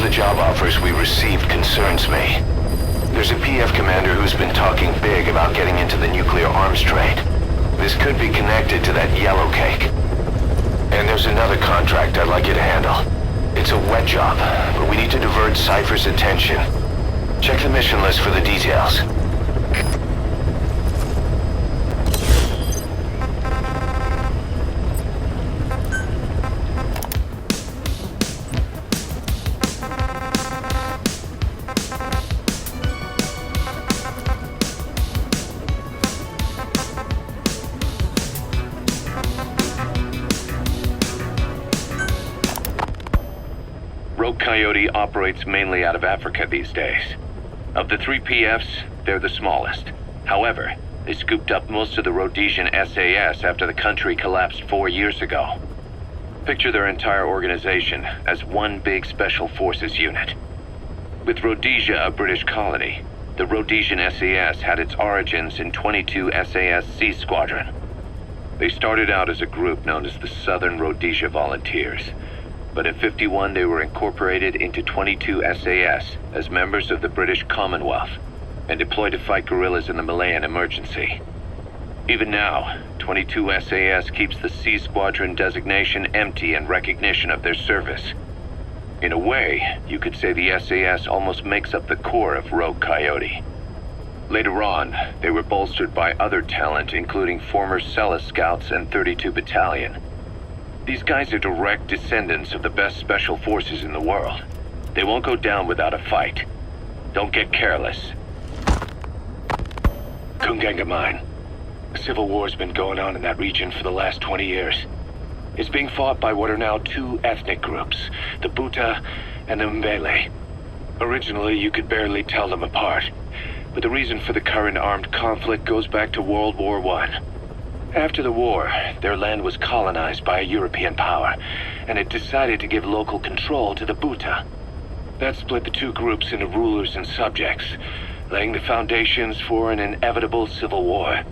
of the job offers we received concerns me. There's a PF commander who's been talking big about getting into the nuclear arms trade. This could be connected to that yellow cake. And there's another contract I'd like you to handle. It's a wet job, but we need to divert Cypher's attention. Check the mission list for the details. Coyote operates mainly out of Africa these days. Of the 3 PFs, they're the smallest. However, they scooped up most of the Rhodesian SAS after the country collapsed 4 years ago. Picture their entire organization as one big special forces unit. With Rhodesia a British colony, the Rhodesian SAS had its origins in 22 SAS Sea Squadron. They started out as a group known as the Southern Rhodesia Volunteers. But in '51 they were incorporated into 22 SAS as members of the British Commonwealth and deployed to fight guerrillas in the Malayan emergency. Even now, 22 SAS keeps the Sea Squadron designation empty in recognition of their service. In a way, you could say the SAS almost makes up the core of Rogue Coyote. Later on, they were bolstered by other talent including former Celis Scouts and 32 Battalion. These guys are direct descendants of the best special forces in the world. They won't go down without a fight. Don't get careless. Kungenga Mine. A civil war's been going on in that region for the last 20 years. It's being fought by what are now 2 ethnic groups, the Buta and the Mbele. Originally, you could barely tell them apart, but the reason for the current armed conflict goes back to World War I. After the war, their land was colonized by a European power, and it decided to give local control to the Buta. That split the 2 groups into rulers and subjects, laying the foundations for an inevitable civil war.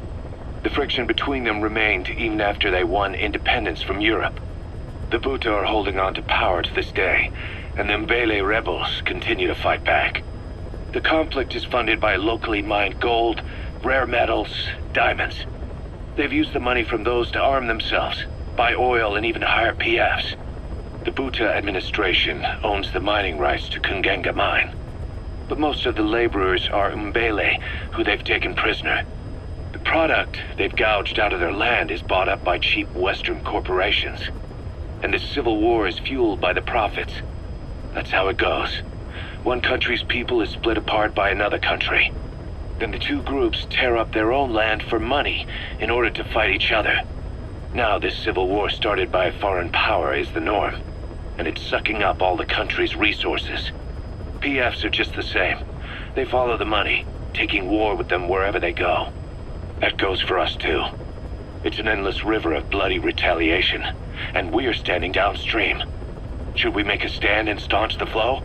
The friction between them remained even after they won independence from Europe. The Buta are holding on to power to this day, and the Mbele rebels continue to fight back. The conflict is funded by locally mined gold, rare metals, diamonds. They've used the money from those to arm themselves, buy oil, and even hire PFs. The Buta administration owns the mining rights to Kungenga Mine. But most of the laborers are Mbele, who they've taken prisoner. The product they've gouged out of their land is bought up by cheap Western corporations. And this civil war is fueled by the profits. That's how it goes. One country's people is split apart by another country. Then the 2 groups tear up their own land for money in order to fight each other. Now this civil war started by a foreign power is the norm, and it's sucking up all the country's resources. PFs are just the same. They follow the money, taking war with them wherever they go. That goes for us too. It's an endless river of bloody retaliation, and we're standing downstream. Should we make a stand and staunch the flow?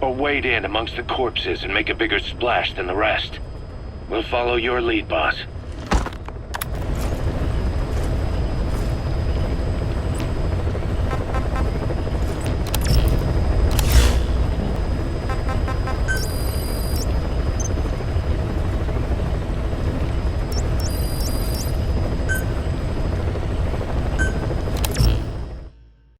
Or wade in amongst the corpses and make a bigger splash than the rest? We'll follow your lead, boss.